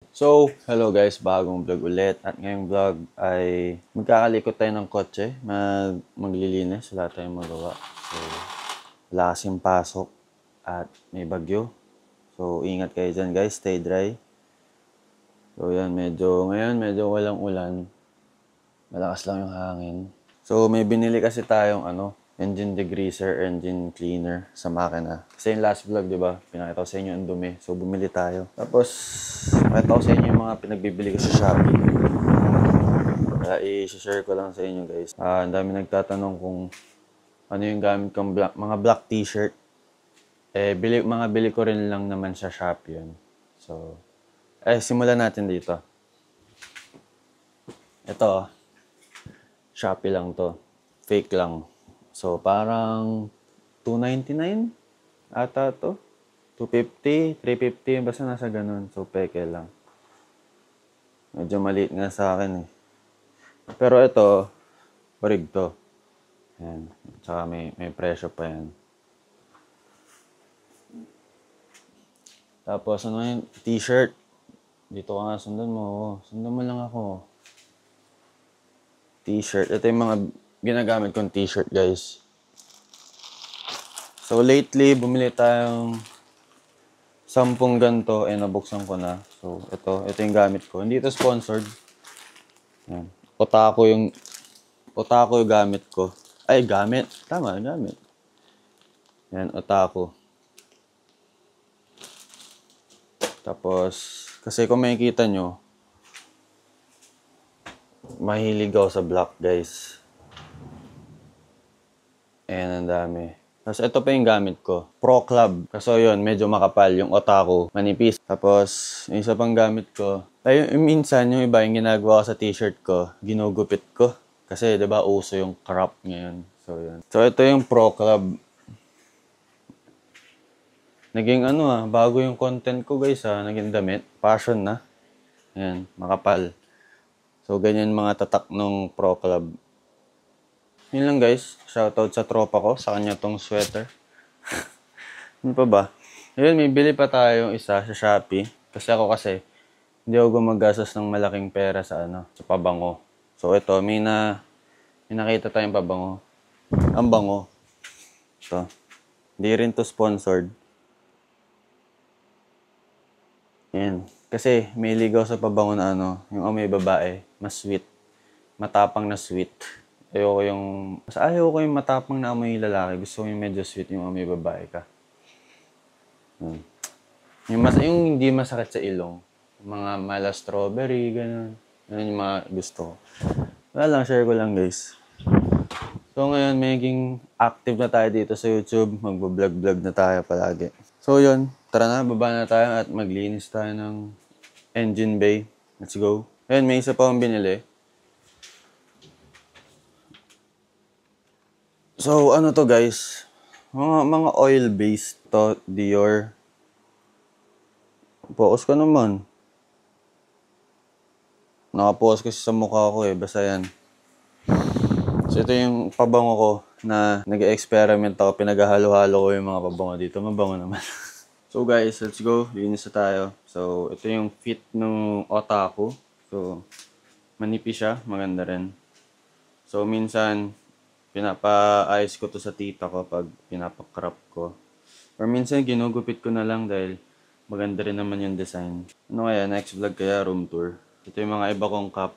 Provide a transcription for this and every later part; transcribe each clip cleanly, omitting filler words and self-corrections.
So, hello guys, bagong vlog ulit. At ngayong vlog ay magkakalikot tayo ng kotse, maglilinis, wala tayong magawa. So, wala kasing pasok at may bagyo. So, ingat kayo dyan guys, stay dry. So, yan, medyo walang ulan. Malakas lang yung hangin. So, may binili kasi tayong engine degreaser, engine cleaner sa makina. Kasi yung last vlog, di ba? Pinakita ko sa inyo ang dumi. So, bumili tayo. Tapos, pakita ko sa inyo yung mga pinagbibili ko sa Shopee. Kaya i-share ko lang sa inyo, guys. Ang dami nagtatanong kung ano yung gamit kong mga black t-shirt. Mga bili ko rin lang naman sa Shopee yun. So, simulan natin dito. Ito, Shopee lang to. Fake lang. So, parang $299 ata to. $250, $350, basta nasa ganun. So, peke lang. Medyo maliit nga sa akin eh. Pero ito, barig to. Ayan. Tsaka may presyo pa yan. Tapos, ano yung t-shirt? Dito ka nga, sundan mo. Sundan mo lang ako. T-shirt. Ito yung mga ginagamit kong t-shirt, guys. So, lately, bumili tayong 10 ganito, nabuksan ko na. So, ito yung gamit ko. Hindi ito sponsored. Yan. Otaku yung gamit ko. Ay, gamit. Tama, gamit. Yan, otaku. Tapos, kasi kung makikita nyo, mahilig ako sa black, guys. Ayan, ang dami. Tapos, ito pa yung gamit ko. Pro Club. Kaso yun, medyo makapal. Yung otaku, manipis. Tapos, yung isa pang gamit ko. Ay, minsan, yung iba, yung ginagawa ko sa t-shirt ko, ginugupit ko. Kasi, di ba, uso yung crop ngayon. So, yun. So, ito yung Pro Club. Naging bago yung content ko, guys, naging damit. Fashion na. Ayan, makapal. So, ganyan mga tatak ng Pro Club. Yun lang guys, shoutout sa tropa ko, sa kanya tong sweater. Ano pa ba? Ayun, may bili pa tayong isa sa Shopee. Kasi hindi ako gumagastos ng malaking pera sa sa pabango. So ito, may nakita tayong pabango. Ang bango. Ito. Hindi rin to sponsored. Yan. Kasi may ligaw sa pabango na yung amoy babae, mas sweet. Matapang na sweet. Ayoko yung matapang na amoy lalaki. Gusto ko yung medyo sweet yung amoy babae ka. Yung hindi masakit sa ilong. Mga mala strawberry, ganun. Ganun yung mga gusto ko. Wala lang, share ko lang guys. So ngayon, maging active na tayo dito sa YouTube. Magbo-vlog-vlog na tayo palagi. So yun, tara na, baba na tayo at maglinis tayo ng engine bay. Let's go. Ayun, may isa pa akong binili. So, ano to guys? Mga oil-based to, Dior. Focus ka naman. Nakapokus kasi sa mukha ko eh, basta yan. So, ito yung pabango ko na nag-experiment ako. Pinaghalo-halo ko yung mga pabango dito. Mabango naman. So guys, let's go. Linis na tayo. So, ito yung fit ng otaku. So, manipis siya. Maganda rin. So, minsan, pinapaayos ko to sa tita ko pag pinapakrop ko. Or minsan ginugupit ko na lang dahil maganda rin naman yung design. Ano kaya, next vlog kaya, room tour. Ito yung mga iba kong cup.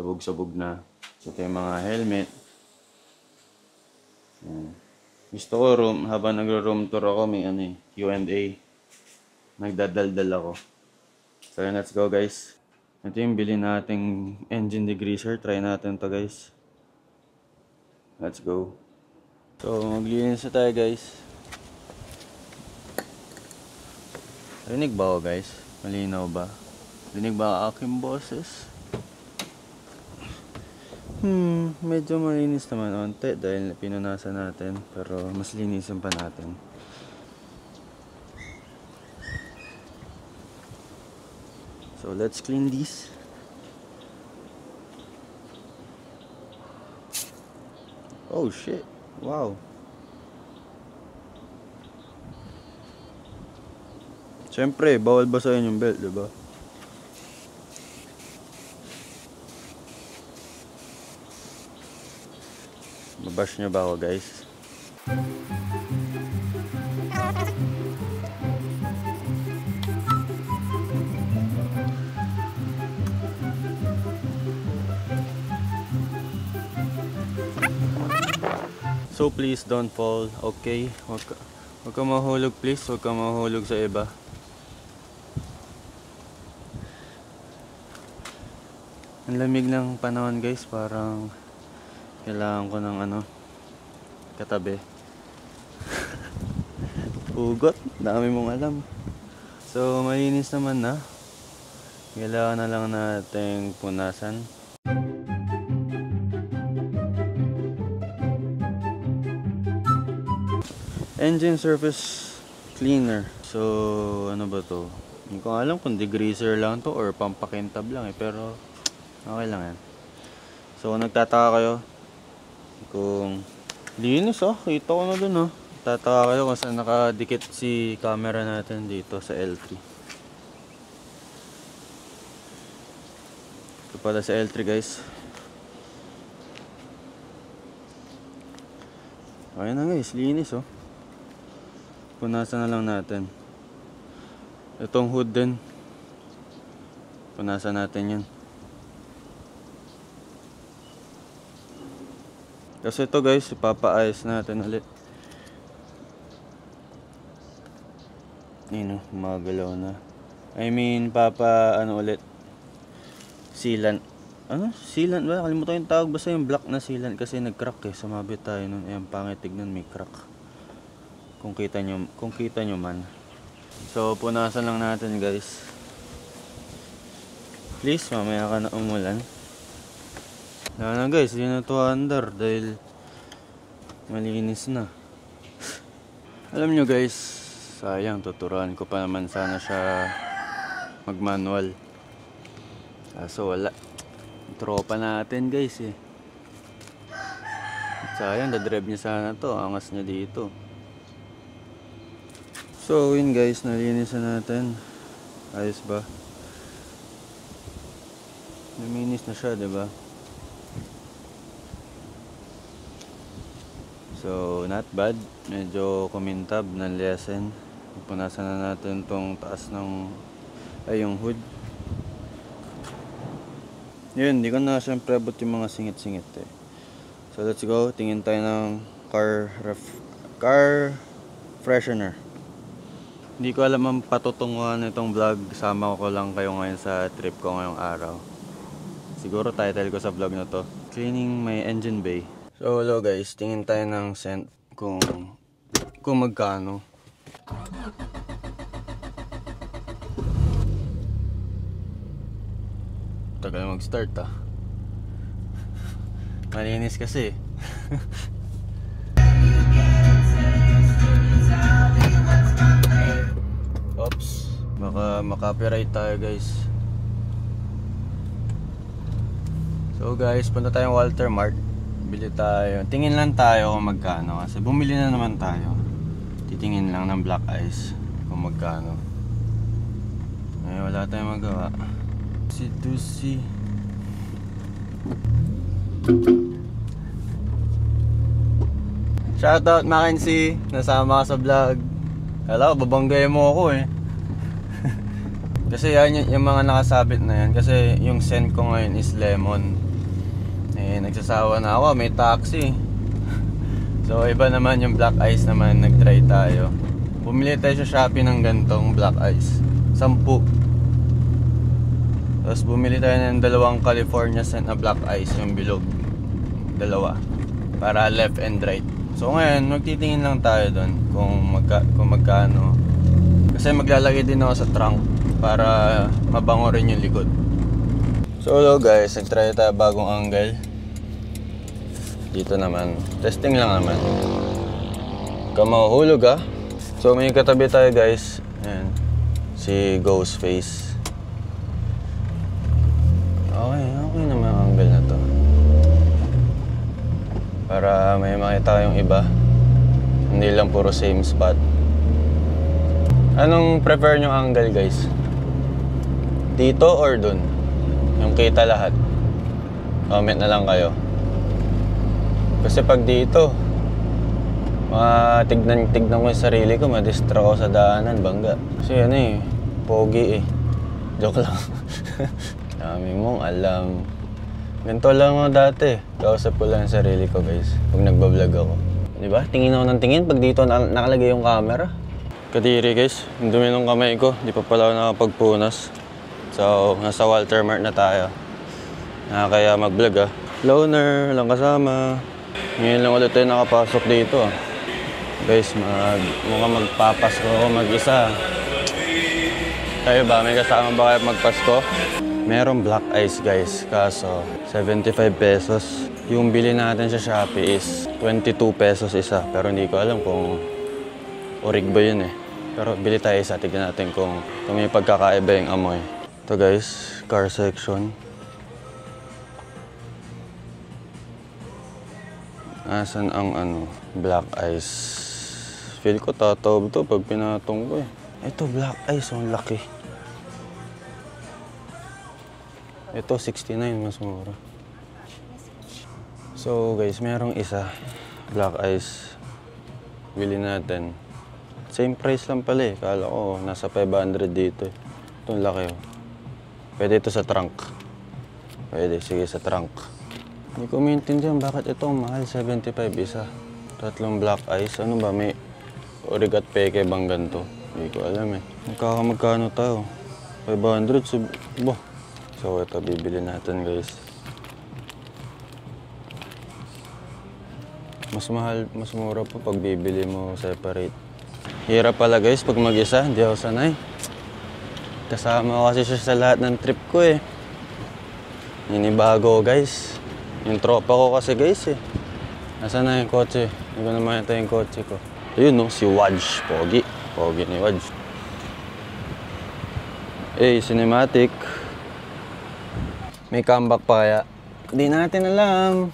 Sabog-sabog na. Ito yung mga helmet. Yan. Gusto ko habang nagro-room tour ako, may Q&A. Nagdadaldal ako. So let's go guys. Ito yung bilhin nating engine degreaser. Try natin to guys. Let's go. So, maglinis na tayo guys. Rinig ba ako guys? Malinaw ba? Rinig ba ang aking boses? Medyo malinis naman onte dahil pinunasan natin. Pero mas linisin pa natin. So, let's clean this. Oh shit. Wow. Siyempre, bawal basahin yung belt, diba? Mabash nyo ba ako, guys? So please don't fall, okay? Huwag ka mahulog, please. Huwag ka mahulog sa iba. Ang lamig ng panahon, guys. Parang kailangan ko ng katabi. Ugot, dami mong alam. So malinis naman na. Kailangan na lang nating punasan. Engine surface cleaner. So ano ba to? Hindi ko alam kung degreaser lang to or pampakintab lang pero okay lang yan. So kung nagtataka kayo kung linis kita ko na dun tataka kayo kung saan nakadikit si camera natin dito sa L3. Ito pala sa L3, guys. Okay na, guys, linis punasan na lang natin. Itong hood din, punasan natin yan. Kasi ito, guys, ipapaayos natin ulit. Yun magalaw na. I mean, ulit. Sealant. Sealant ba? Kalimutan yung tawag. Basta yung black na sealant kasi nag-crack Sumabit tayo nun. Ayan, pangit tignan, may crack. Kung kita nyo man. So, punasan lang natin, guys. Please, mamaya ka na umulan. Wala na, guys, hindi na ito under dahil malinis na. Alam nyo, guys, sayang, tuturuan ko pa naman sana siya mag-manual. Kaso wala. Tropa natin, guys sayang, dadrive niya sana to. Angas niya dito. So yun, guys, nalinisan natin. Ayos ba? Luminis na siya, diba? So not bad. Medyo kumintab ng lesson. Punasan na natin tong taas ng yung hood. Yun, di ko na siyempre abot yung mga singit-singit So let's go. Tingin tayo ng car freshener. Hindi ko alam ang patutunguhan nitong vlog. Sama ko lang kayo ngayon sa trip ko ngayong araw. Siguro title ko sa vlog na to, cleaning my engine bay. So hello, guys, tingin tayo ng scent kung magkano. Tagal mag-start Malinis kasi. Oops, baka makapiright tayo, guys. So guys, punta tayong Walter Mart. Bili tayo. Tingin lang tayo kung magkano kasi bumili na naman tayo. Titingin lang ng black ice kung magkano. Ay, wala tayong magawa. Si Shoutout Mackenzie, nasama ka sa vlog. Hello, babanggay mo ako Kasi yan yung mga nakasabit na yan. Kasi yung scent ko ngayon is lemon. Nagsasawa na ako, may taxi. So iba naman yung black ice naman, nag-try tayo. Bumili tayo sa Shopee ng gantong black ice 10. Tapos bumili tayo ng 2 California scent na black ice, yung bilog. 2 para left and right. So ngayon, magtitingin lang tayo doon kung magkano. Kasi maglalagay din ako sa trunk para mabango rin yung likod. So hello, guys, nag-try tayo bagong angle. Dito naman, testing lang naman. Huwag ka mahuhulog So may katabi tayo, guys. Ayan, si Ghostface. Okay naman ang angle na to. Para may makita yung iba. Hindi lang puro same spot. Anong prefer nyo angle, guys? Dito or dun? Yung kita lahat? Comment na lang kayo. Kasi pag dito, tignan ko yung sarili ko, ma-distract ako sa daanan, bangga. Kasi ano eh, pogi eh. Joke lang. Dami mong alam. Ganito lang ako dati. Kausap ko lang yung sarili ko, guys, pag nagbablog ako. Diba? Tingin ako ng tingin pag dito nakalagay yung camera. Kadiri, guys. Yung dumi ng kamay ko. Di pa pala ako nakapagpunas. So, nasa Walter Mart na tayo. Kaya mag-vlog Loner, lang kasama. Ngayon lang ulit tayo nakapasok dito Guys, mukhang magpapasko ako mag-isa. Kayo ba? May kasama ba kayo magpasko? Merong black ice, guys. Kaso, 75 pesos. Yung bili natin sa Shopee is 22 pesos isa. Pero hindi ko alam kung orig ba yun eh. Pero bili tayo isa. Tignan natin kung may pagkakaiba yung amoy. Ito, guys, car section. Asan ang black ice? Feel ko tataob to pag pinatong ko eh. Ito, black ice. Ang laki. Ito, 69. Mas mura. So, guys, merong isa. Black ice. Bili natin. Same price lang pala eh. Kala ko, nasa 500 dito eh. Itong laki oh. Pwede ito sa trunk. Pwede. Sige, sa trunk. Hindi ko maintindihan bakit ito ang mahal, 75 isa. Tatlong black ice. Ano ba, may orig at peke bang ganito? Hindi ko alam eh. Magkano tayo? 500? Boh. So ito, bibili natin, guys. Mas mahal, mas mura po pag bibili mo separate. Hirap pala, guys, pag mag-isa. Hindi ako sanay. Kasama ko kasi siya sa lahat ng trip ko eh. Inibago, guys. Yung tropa ko kasi, guys eh. Nasaan na yung kotse? Hindi ko na makita yung kotse ko. Ayun no, si Wadj. Pogi. Pogi ni Wadj. Eh, cinematic. May comeback pa kaya? Hindi natin alam.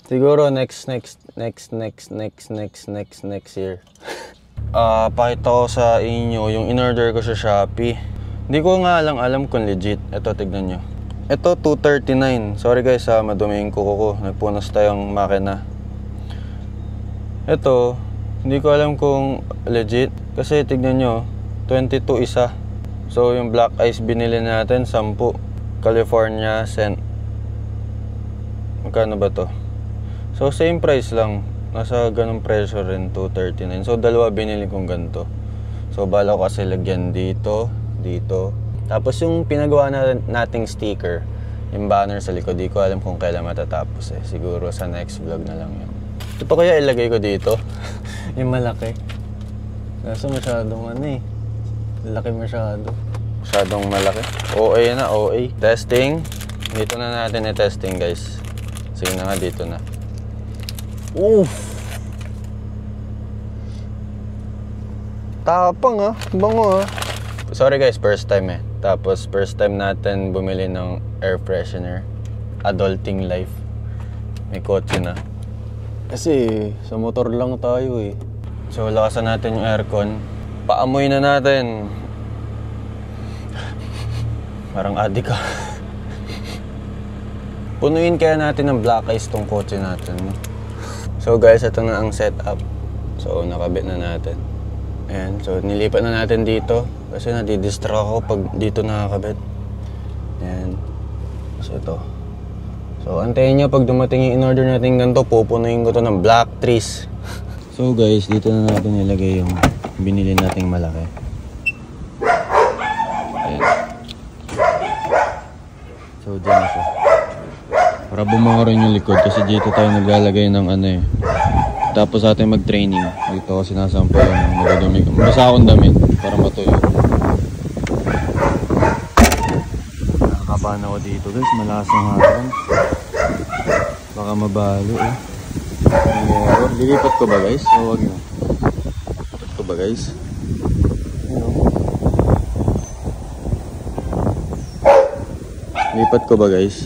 Siguro next year. Pakita ko sa inyo yung in-order ko sa Shopee. Hindi ko nga alam kung legit. Ito, tignan nyo. Ito, 239. Sorry guys madumi yung kuko ko. Nagpunas tayong makina. Ito, hindi ko alam kung legit. Kasi tignan nyo, 22 isa. So yung black ice binili natin, 10. California scent. Magkano ba to? So same price lang. Nasa ganong presyo rin, 239. So dalawa binili kong ganito. So bala ko kasi lagyan dito, dito. Tapos yung pinagawa nating sticker, yung banner sa likod, di ko alam kung kailan matatapos eh. Siguro sa next vlog na lang yun. Ito pa kaya ilagay ko dito? Yung malaki. Kaso masyadong laki masyado. Masyadong malaki. OA na, OA. Testing. Dito na natin i-testing, guys. Sige na nga, dito na. Oof! Tapang bango Sorry guys, first time eh. Tapos first time natin bumili ng air freshener. Adulting life. May kotse na. Kasi sa motor lang tayo eh. So lakasan natin yung aircon. Paamoy na natin. Parang adik ka. Punuin kaya natin ng black ice tong kotse natin. So guys, ito na ang setup. So nakabit na natin. Ayan, so nilipat na natin dito. Kasi nadidistract ako pag dito nakakabit. Ayan. So ito. So antayin nyo pag dumating yung in-order natin ganito, pupunuin ko to ng black trees. So guys, dito na natin nilagay yung binili nating malaki. Ayan. So dyan na siya. Para bumango rin yung likod kasi dito tayo naglalagay ng Tapos sa atin mag-training. Dito ako sinasampay yung magadumi. Basta akong damit para matuyo. Nakakabahan ako dito guys. Malakas ang harapan. Baka mabalo eh. Lilipat ko ba guys? O wag na. Lilipat ko ba guys? Lipat ko ba guys?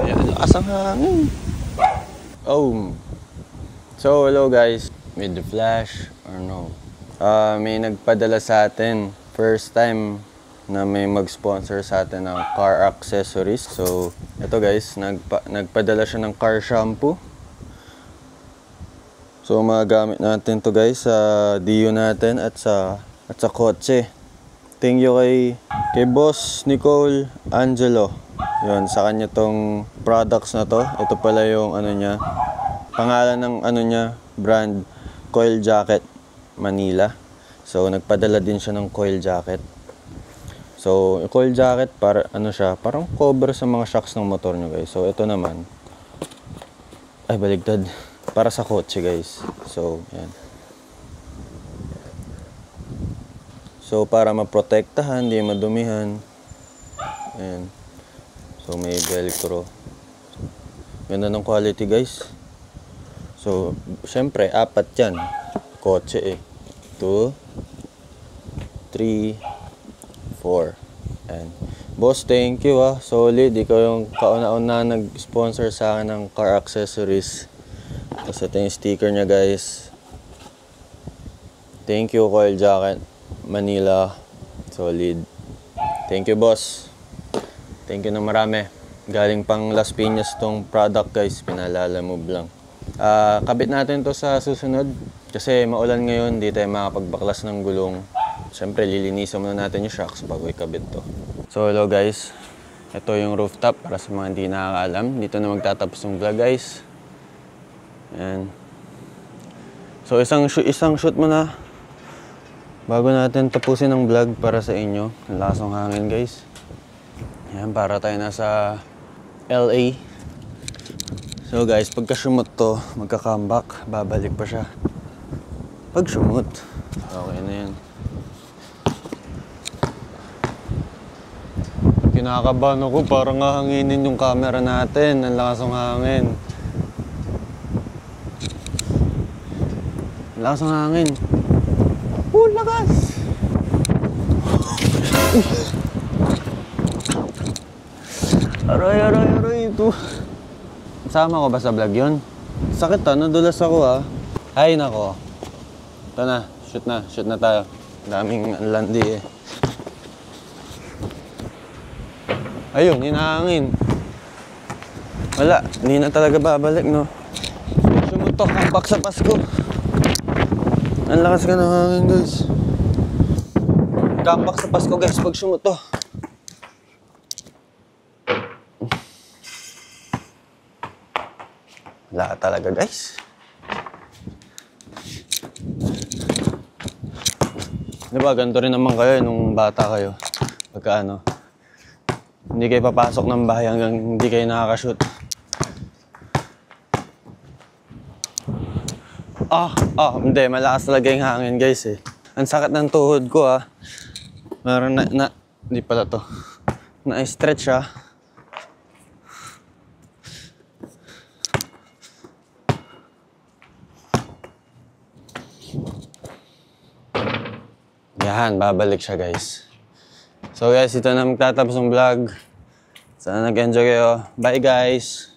Ayan, lakas ang hangin. Oh. So hello guys. With the flash or no May nagpadala sa atin. First time na may mag-sponsor sa atin ng car accessories. So, ito guys, nagpadala siya ng car shampoo. So, magagamit natin to guys sa Dio natin at sa kotse. Thank you kay Boss Nicole Angelo. Yun, sa kanya tong products na to. Ito pala yung ano niya. Pangalan ng ano niya, brand, Coil Jacket Manila. So, nagpadala din siya ng coil jacket. So, yung coil jacket, para, ano siya, parang cover sa mga shocks ng motor nyo guys. So, ito naman, ay baligtad, para sa kotse guys. So, yan. So, para maprotektahan, hindi madumihan. Ayan. So, may velcro. Ganda ng quality guys. So, syempre, 4 yan. Kotse eh. 2, 3, 4. Ayan. Boss, thank you ah. Solid. Ikaw yung kauna-una nag-sponsor sa akin ng car accessories. Tapos ito yung sticker niya guys. Thank you, Coil Jacket Manila. Solid. Thank you, boss. Thank you na marami. Galing pang Las Piñas tong product guys. Pinalala move lang. Kabit natin to sa susunod. Kasi maulan ngayon, di tayo makapagbaklas ng gulong. Siyempre, lilinisan muna natin yung shocks bago ikabit to. So, hello guys. Ito yung rooftop para sa mga hindi nakakaalam. Dito na magtatapos yung vlog guys. Ayan. So, isang shoot muna. Bago natin tapusin ang vlog para sa inyo. Ang lasong hangin guys. Ayan, para tayo nasa LA. So guys, pagka sumot to, magka-comeback. Babalik pa siya. Pag sumot, okay na yan. Kinakabahan ako, parang hahanginin yung camera natin. Ang lakas ng hangin. Ang lakas ng hangin. Lakas! Aray, ito. Sama ko ba sa vlog yun? Sakit nadulas ako ah. Ay nako. Ito na, shoot na tayo. Daming landi eh. Ayun, hinahangin. Wala, hindi na talaga babalik no. Sumutok ang back sa Pasko. Ang lakas ka ng hangin guys. Comeback sa Pasko guys pag sumuto. Wala talaga guys. Diba ganito rin naman kayo nung bata kayo. Pagka ano, hindi kayo papasok ng bahay hanggang hindi kayo nakakashoot. Hindi, malakas talaga yung hangin guys eh. Ang sakit ng tuhod ko ah. Meron hindi pala to. Na-stretch ah. Yan, babalik siya guys. So guys, ito na magtatapos ng vlog. Sana nag-enjoy kayo. Bye guys!